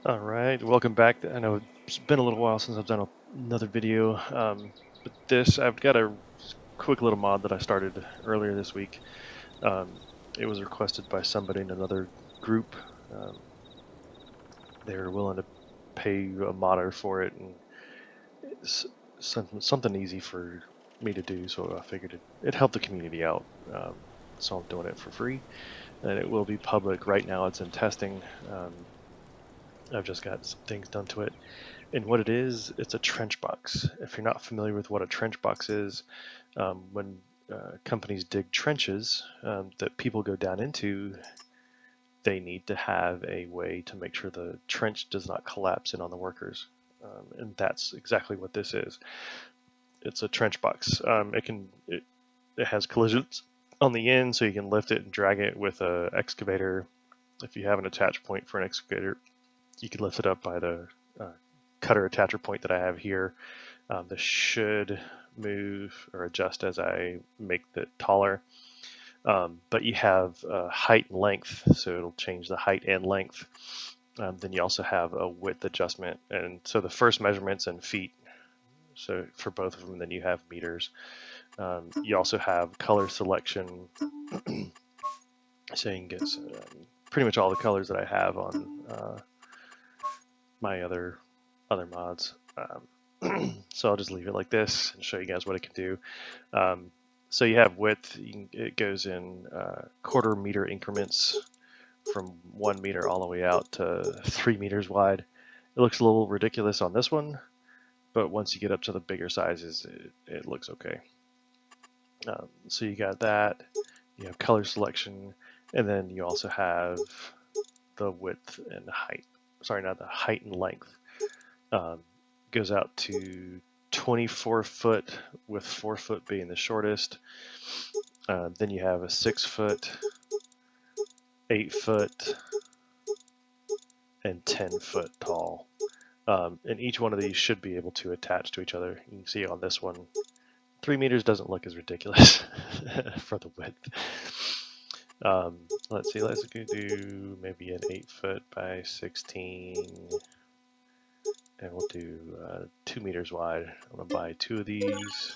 All right, welcome back. I know it's been a little while since I've done another video, but I've got a quick little mod that I started earlier this week. Um, it was requested by somebody in another group. Um, they were willing to pay a modder for it, and it's something easy for me to do, so I figured it helped the community out. So I'm doing it for free, and it will be public. Right now it's in testing. I've just got some things done to it. And what it is, it's a trench box. If you're not familiar with what a trench box is, when companies dig trenches that people go down into, they need to have a way to make sure the trench does not collapse in on the workers. And that's exactly what this is. It's a trench box. It has collisions on the end, so you can lift it and drag it with a excavator. If you have an attach point for an excavator, you can lift it up by the uh, cutter attacher point that I have here. This should move or adjust as I make it taller. But you have height and length, so it'll change the height and length. Then you also have a width adjustment. And so the first measurement's in feet, so for both of them, then you have meters. You also have color selection, so you can get pretty much all the colors that I have on my other mods. So I'll just leave it like this and show you guys what it can do. So you have width. It goes in quarter meter increments from 1 meter all the way out to 3 meters wide. It looks a little ridiculous on this one, but once you get up to the bigger sizes, it looks okay. So you got that. You have color selection, and then you also have the width and height. Sorry, not the height and length. Goes out to 24 foot, with 4 foot being the shortest. Then you have a 6 foot, 8 foot, and 10 foot tall. And each one of these should be able to attach to each other. You can see on this one, 3 meters doesn't look as ridiculous for the width. Let's see, let's do maybe an 8 foot by 16, and we'll do 2 meters wide. I'm gonna buy 2 of these,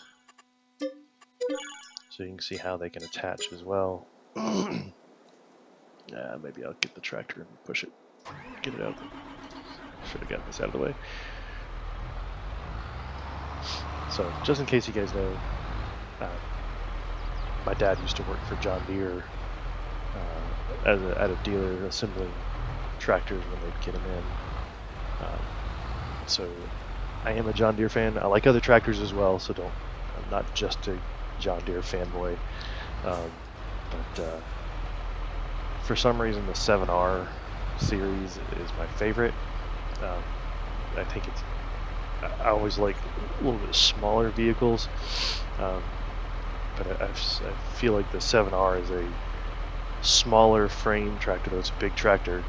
so you can see how they can attach as well. Maybe I'll get the tractor and push it, get it out. Should have gotten this out of the way. So just in case you guys know, my dad used to work for John Deere at a dealer assembling tractors when they'd get them in. So I am a John Deere fan. I like other tractors as well, so I'm not just a John Deere fanboy. But for some reason, the 7R series is my favorite. I think I always like a little bit smaller vehicles, but I feel like the 7R is a smaller frame tractor, though it's a big tractor,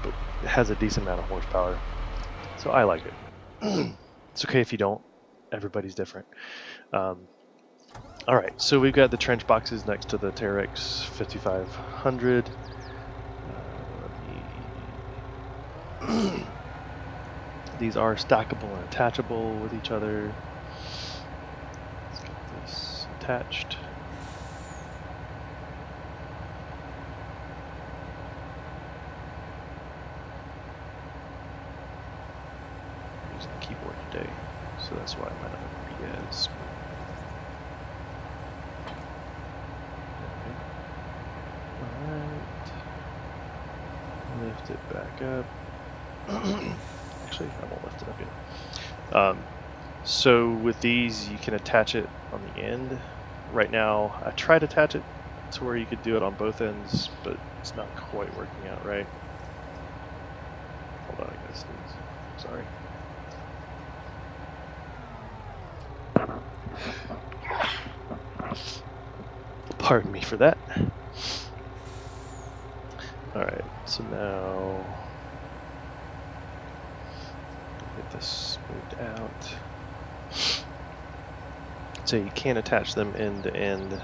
but it has a decent amount of horsepower. So I like it. It's okay if you don't. Everybody's different. All right, so we've got the trench boxes next to the Terex 5500. These are stackable and attachable with each other. Let's get this attached. I'm using the keyboard today, so that's why I might not be as smooth. Alright. Lift it back up. Actually, I won't lift it up yet. So with these, you can attach it on the end. Right now, I tried to attach it to where you could do it on both ends, but it's not quite working out right. Hold on, I gotta sneeze. Sorry. Pardon me for that. Alright, so now get this smoothed out. So you can't attach them end to end.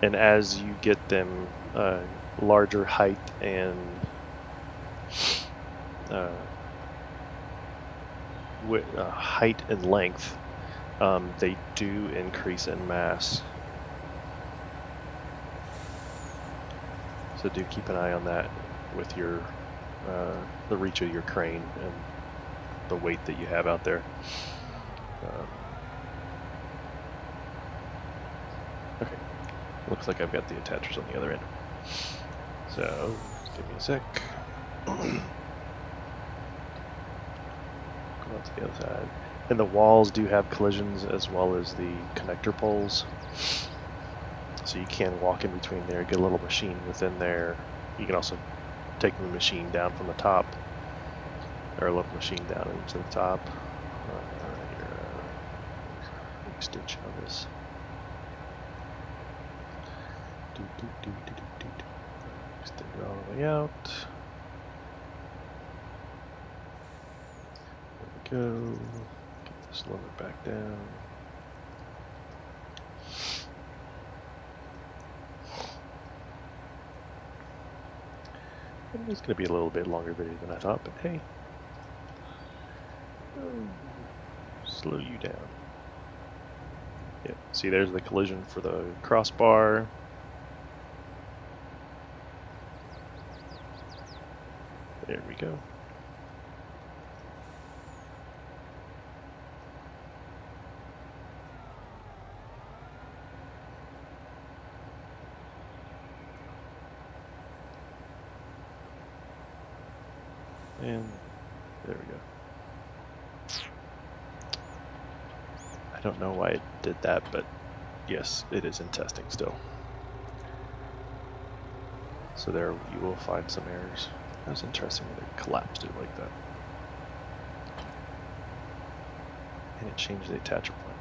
And as you get them larger height and height and length, they do increase in mass. So do keep an eye on that with your the reach of your crane and the weight that you have out there. Okay, looks like I've got the attachers on the other end. So give me a sec. Go out to the other side. And the walls do have collisions as well as the connector poles. So you can walk in between there, get a little machine within there. You can also take the machine down from the top, or a little machine down into the top. Extension of this. Extend it all the way out. There we go. Get this lower back down. It's going to be a little bit longer video than I thought, but hey, slow you down. Yeah, see, there's the collision for the crossbar. There we go. And there we go. I don't know why it did that, but yes, it is in testing still. So there you will find some errors. That was interesting that it collapsed it like that. And it changed the attacher point.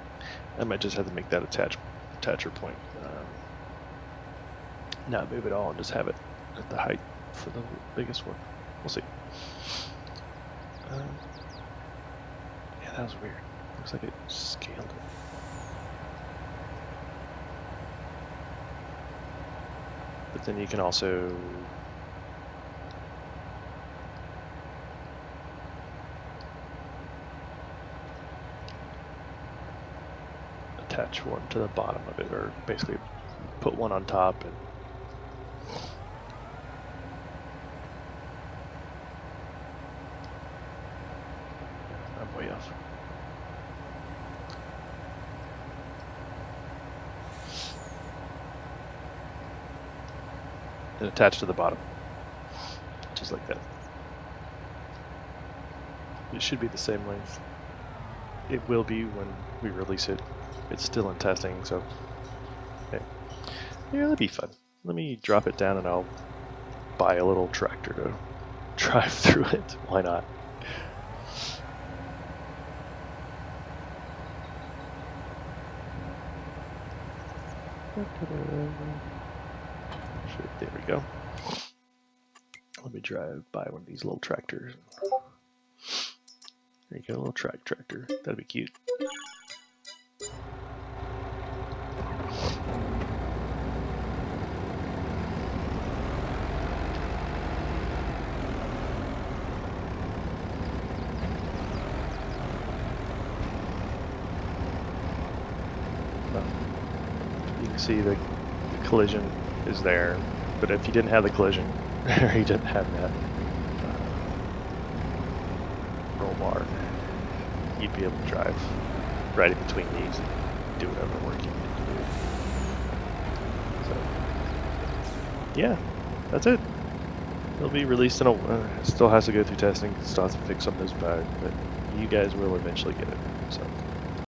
I might just have to make that attacher point not move at all and just have it at the height for the biggest one. We'll see. Yeah, that was weird. Looks like it scaled it. But then you can also attach one to the bottom of it, or basically put one on top and I'm way off. And attach to the bottom, just like that. It should be the same length. It will be when we release it. It's still in testing, so okay. Yeah, that'd be fun. Let me drop it down and I'll buy a little tractor to drive through it. Why not? There we go. Let me drive by one of these little tractors. There you go, a little tractor. That'd be cute. You can see the collision is there, but if you didn't have the collision, or you didn't have that roll bar, you'd be able to drive right in between these and do whatever work you need to do. So, yeah, that's it. It'll be released in still has to go through testing, still has to fix some of those bugs, but you guys will eventually get it. So.